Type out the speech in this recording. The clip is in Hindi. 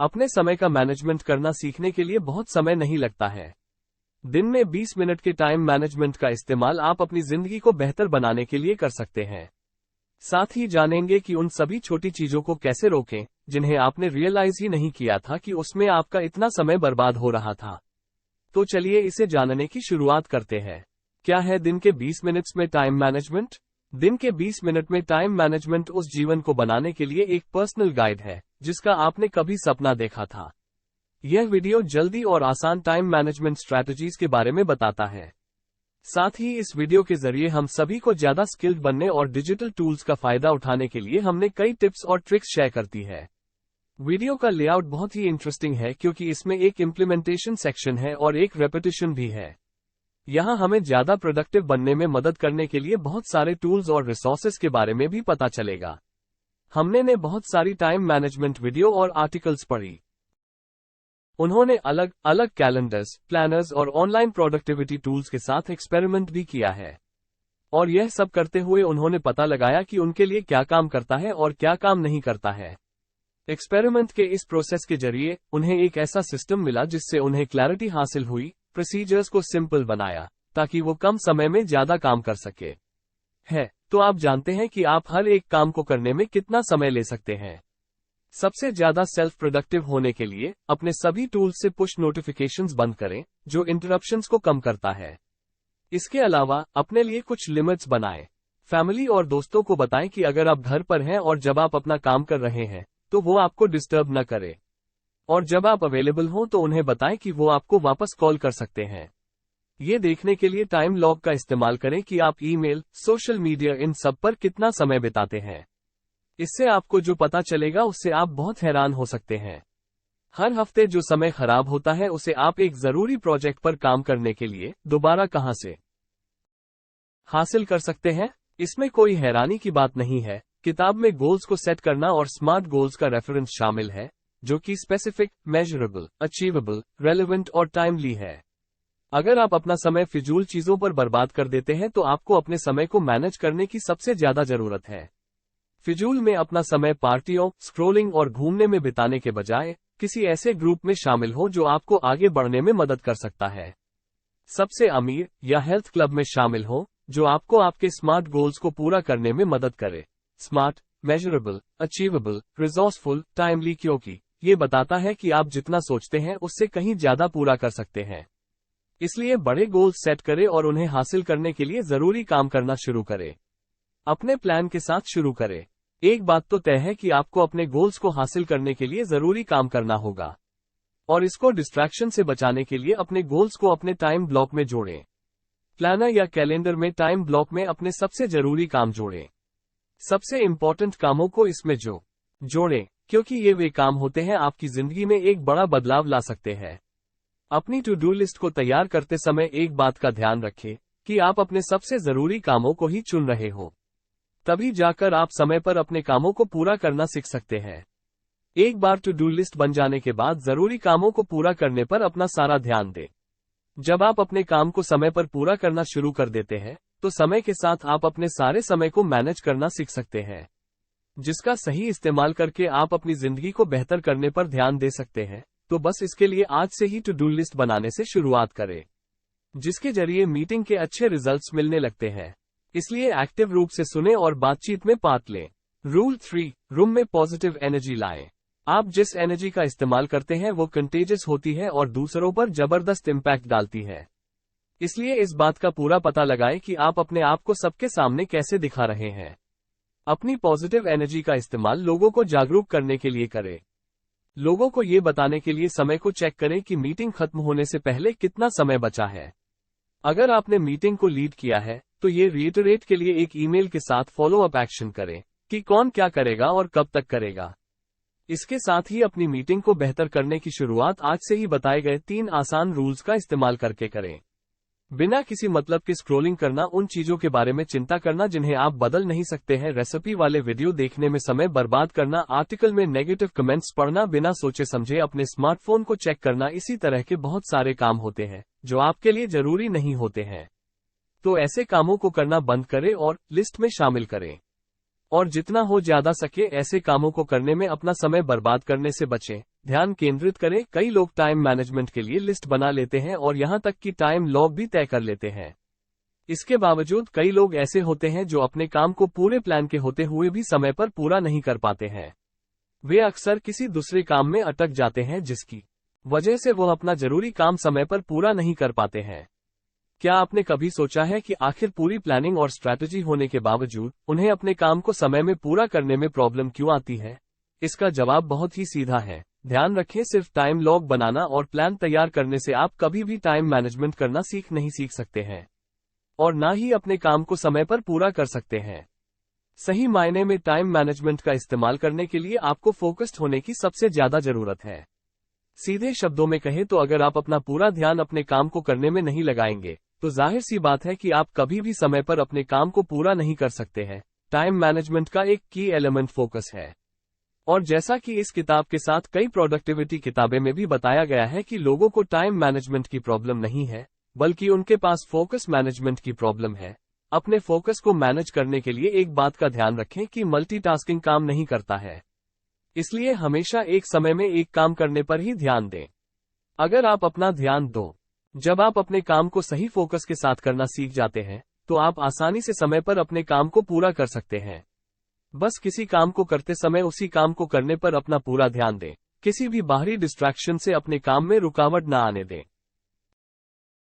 अपने समय का मैनेजमेंट करना सीखने के लिए बहुत समय नहीं लगता है। दिन में 20 मिनट के टाइम मैनेजमेंट का इस्तेमाल आप अपनी जिंदगी को बेहतर बनाने के लिए कर सकते हैं। साथ ही जानेंगे कि उन सभी छोटी चीजों को कैसे रोकें, जिन्हें आपने रियलाइज ही नहीं किया था कि उसमें आपका इतना समय बर्बाद हो रहा था। तो चलिए इसे जानने की शुरुआत करते हैं। क्या है दिन के 20 मिनट्स में टाइम मैनेजमेंट? दिन के 20 मिनट में टाइम मैनेजमेंट उस जीवन को बनाने के लिए एक पर्सनल गाइड है, जिसका आपने कभी सपना देखा था। यह वीडियो जल्दी और आसान टाइम मैनेजमेंट स्ट्रैटेजीज के बारे में बताता है। साथ ही इस वीडियो के जरिए हम सभी को ज्यादा स्किल्ड बनने और डिजिटल टूल्स का फायदा उठाने के लिए हमने कई टिप्स और ट्रिक्स शेयर करती है। वीडियो का लेआउट बहुत ही इंटरेस्टिंग है क्योंकि इसमें एक इम्प्लीमेंटेशन सेक्शन है और एक रेपिटेशन भी है। यहाँ हमें ज्यादा प्रोडक्टिव बनने में मदद करने के लिए बहुत सारे टूल्स और रिसोर्सेज के बारे में भी पता चलेगा। हमने बहुत सारी टाइम मैनेजमेंट वीडियो और आर्टिकल्स पढ़ी। उन्होंने अलग अलग कैलेंडर्स, प्लानर्स और ऑनलाइन प्रोडक्टिविटी टूल्स के साथ एक्सपेरिमेंट भी किया है। और यह सब करते हुए उन्होंने पता लगाया कि उनके लिए क्या काम करता है और क्या काम नहीं करता है। एक्सपेरिमेंट के इस प्रोसेस के जरिए उन्हें एक ऐसा सिस्टम मिला जिससे उन्हें क्लैरिटी हासिल हुई, प्रोसीजर्स को सिंपल बनाया ताकि वो कम समय में ज्यादा काम कर सके। तो आप जानते हैं कि आप हर एक काम को करने में कितना समय ले सकते हैं। सबसे ज्यादा सेल्फ प्रोडक्टिव होने के लिए अपने सभी टूल्स से पुश नोटिफिकेशंस बंद करें, जो इंटरप्शंस को कम करता है। इसके अलावा अपने लिए कुछ लिमिट्स बनाएं। फैमिली और दोस्तों को बताएं कि अगर आप घर पर हैं और जब आप अपना काम कर रहे हैं तो वो आपको डिस्टर्ब न करे। और जब आप अवेलेबल हों तो उन्हें बताएं कि वो आपको वापस कॉल कर सकते हैं। ये देखने के लिए टाइम लॉग का इस्तेमाल करें कि आप ईमेल, सोशल मीडिया इन सब पर कितना समय बिताते हैं। इससे आपको जो पता चलेगा उससे आप बहुत हैरान हो सकते हैं। हर हफ्ते जो समय खराब होता है उसे आप एक जरूरी प्रोजेक्ट पर काम करने के लिए दोबारा कहां से हासिल कर सकते हैं। इसमें कोई हैरानी की बात नहीं है। किताब में गोल्स को सेट करना और स्मार्ट गोल्स का रेफरेंस शामिल है, जो कि स्पेसिफिक, मेजरेबल, अचीवेबल, रेलेवेंट और टाइमली है। अगर आप अपना समय फिजूल चीजों पर बर्बाद कर देते हैं तो आपको अपने समय को मैनेज करने की सबसे ज्यादा जरूरत है। फिजूल में अपना समय पार्टियों, स्क्रोलिंग और घूमने में बिताने के बजाय किसी ऐसे ग्रुप में शामिल हो जो आपको आगे बढ़ने में मदद कर सकता है। सबसे अमीर या हेल्थ क्लब में शामिल हो, जो आपको आपके स्मार्ट गोल्स को पूरा करने में मदद करे। Smart, measurable, achievable, resourceful, timely, क्योंकि ये बताता है कि आप जितना सोचते हैं उससे कहीं ज्यादा पूरा कर सकते हैं। इसलिए बड़े गोल्स सेट करें और उन्हें हासिल करने के लिए जरूरी काम करना शुरू करें। अपने प्लान के साथ शुरू करें। एक बात तो तय है कि आपको अपने गोल्स को हासिल करने के लिए जरूरी काम करना होगा, और इसको डिस्ट्रैक्शन से बचाने के लिए अपने गोल्स को अपने टाइम ब्लॉक में जोड़ें। प्लानर या कैलेंडर में टाइम ब्लॉक में अपने सबसे जरूरी काम जोड़ें। सबसे इंपॉर्टेंट कामों को इसमें जोड़ें, क्योंकि ये वे काम होते हैं आपकी जिंदगी में एक बड़ा बदलाव ला सकते हैं। अपनी टू डू लिस्ट को तैयार करते समय एक बात का ध्यान रखें कि आप अपने सबसे जरूरी कामों को ही चुन रहे हो। तभी जाकर आप समय पर अपने कामों को पूरा करना सीख सकते हैं। एक बार टू डू लिस्ट बन जाने के बाद जरूरी कामों को पूरा करने पर अपना सारा ध्यान दें। जब आप अपने काम को समय पर पूरा करना शुरू कर देते हैं तो समय के साथ आप अपने सारे समय को मैनेज करना सीख सकते हैं, जिसका सही इस्तेमाल करके आप अपनी जिंदगी को बेहतर करने पर ध्यान दे सकते हैं। तो बस इसके लिए आज से ही टू डू लिस्ट बनाने से शुरुआत करें, जिसके जरिए मीटिंग के अच्छे रिजल्ट्स मिलने लगते हैं। इसलिए एक्टिव रूप से सुने और बातचीत में पार्ट लें। रूल 3, रूम में पॉजिटिव एनर्जी लाएं। आप जिस एनर्जी का इस्तेमाल करते हैं वो कंटेजियस होती है और दूसरों पर जबरदस्त इम्पैक्ट डालती है। इसलिए इस बात का पूरा पता लगाएं कि आप अपने आप को सबके सामने कैसे दिखा रहे हैं। अपनी पॉजिटिव एनर्जी का इस्तेमाल लोगों को जागरूक करने के लिए करें। लोगों को ये बताने के लिए समय को चेक करें कि मीटिंग खत्म होने से पहले कितना समय बचा है। अगर आपने मीटिंग को लीड किया है तो ये रिइटरेट के लिए एक ईमेल के साथ फॉलो अप एक्शन करें कि कौन क्या करेगा और कब तक करेगा। इसके साथ ही अपनी मीटिंग को बेहतर करने की शुरुआत आज से ही बताए गए 3 आसान रूल्स का इस्तेमाल करके करें। बिना किसी मतलब के स्क्रोलिंग करना, उन चीजों के बारे में चिंता करना जिन्हें आप बदल नहीं सकते हैं, रेसिपी वाले वीडियो देखने में समय बर्बाद करना, आर्टिकल में नेगेटिव कमेंट्स पढ़ना, बिना सोचे समझे अपने स्मार्टफोन को चेक करना, इसी तरह के बहुत सारे काम होते हैं जो आपके लिए जरूरी नहीं होते हैं। तो ऐसे कामों को करना बंद करें और लिस्ट में शामिल करें। और जितना हो ज्यादा सके ऐसे कामों को करने में अपना समय बर्बाद करने से बचें, ध्यान केंद्रित करें। कई लोग टाइम मैनेजमेंट के लिए लिस्ट बना लेते हैं और यहां तक कि टाइम लॉग भी तय कर लेते हैं। इसके बावजूद कई लोग ऐसे होते हैं जो अपने काम को पूरे प्लान के होते हुए भी समय पर पूरा नहीं कर पाते हैं। वे अक्सर किसी दूसरे काम में अटक जाते हैं जिसकी वजह से वो अपना जरूरी काम समय पर पूरा नहीं कर पाते हैं। क्या आपने कभी सोचा है कि आखिर पूरी प्लानिंग और स्ट्रैटेजी होने के बावजूद उन्हें अपने काम को समय में पूरा करने में प्रॉब्लम क्यों आती है? इसका जवाब बहुत ही सीधा है। ध्यान रखें, सिर्फ टाइम लॉग बनाना और प्लान तैयार करने से आप कभी भी टाइम मैनेजमेंट करना नहीं सीख सकते हैं और ना ही अपने काम को समय पर पूरा कर सकते हैं। सही मायने में टाइम मैनेजमेंट का इस्तेमाल करने के लिए आपको फोकस्ड होने की सबसे ज्यादा जरूरत है। सीधे शब्दों में कहें तो अगर आप अपना पूरा ध्यान अपने काम को करने में नहीं लगाएंगे तो जाहिर सी बात है कि आप कभी भी समय पर अपने काम को पूरा नहीं कर सकते हैं। टाइम मैनेजमेंट का एक की एलिमेंट फोकस है और जैसा कि इस किताब के साथ कई प्रोडक्टिविटी किताबें में भी बताया गया है कि लोगों को टाइम मैनेजमेंट की प्रॉब्लम नहीं है, बल्कि उनके पास फोकस मैनेजमेंट की प्रॉब्लम है। अपने फोकस को मैनेज करने के लिए एक बात का ध्यान रखें कि मल्टीटास्किंग काम नहीं करता है, इसलिए हमेशा एक समय में एक काम करने पर ही ध्यान दें। अगर आप अपना ध्यान दो, जब आप अपने काम को सही फोकस के साथ करना सीख जाते हैं तो आप आसानी से समय पर अपने काम को पूरा कर सकते हैं। बस किसी काम को करते समय उसी काम को करने पर अपना पूरा ध्यान दें। किसी भी बाहरी डिस्ट्रैक्शन से अपने काम में रुकावट न आने दें।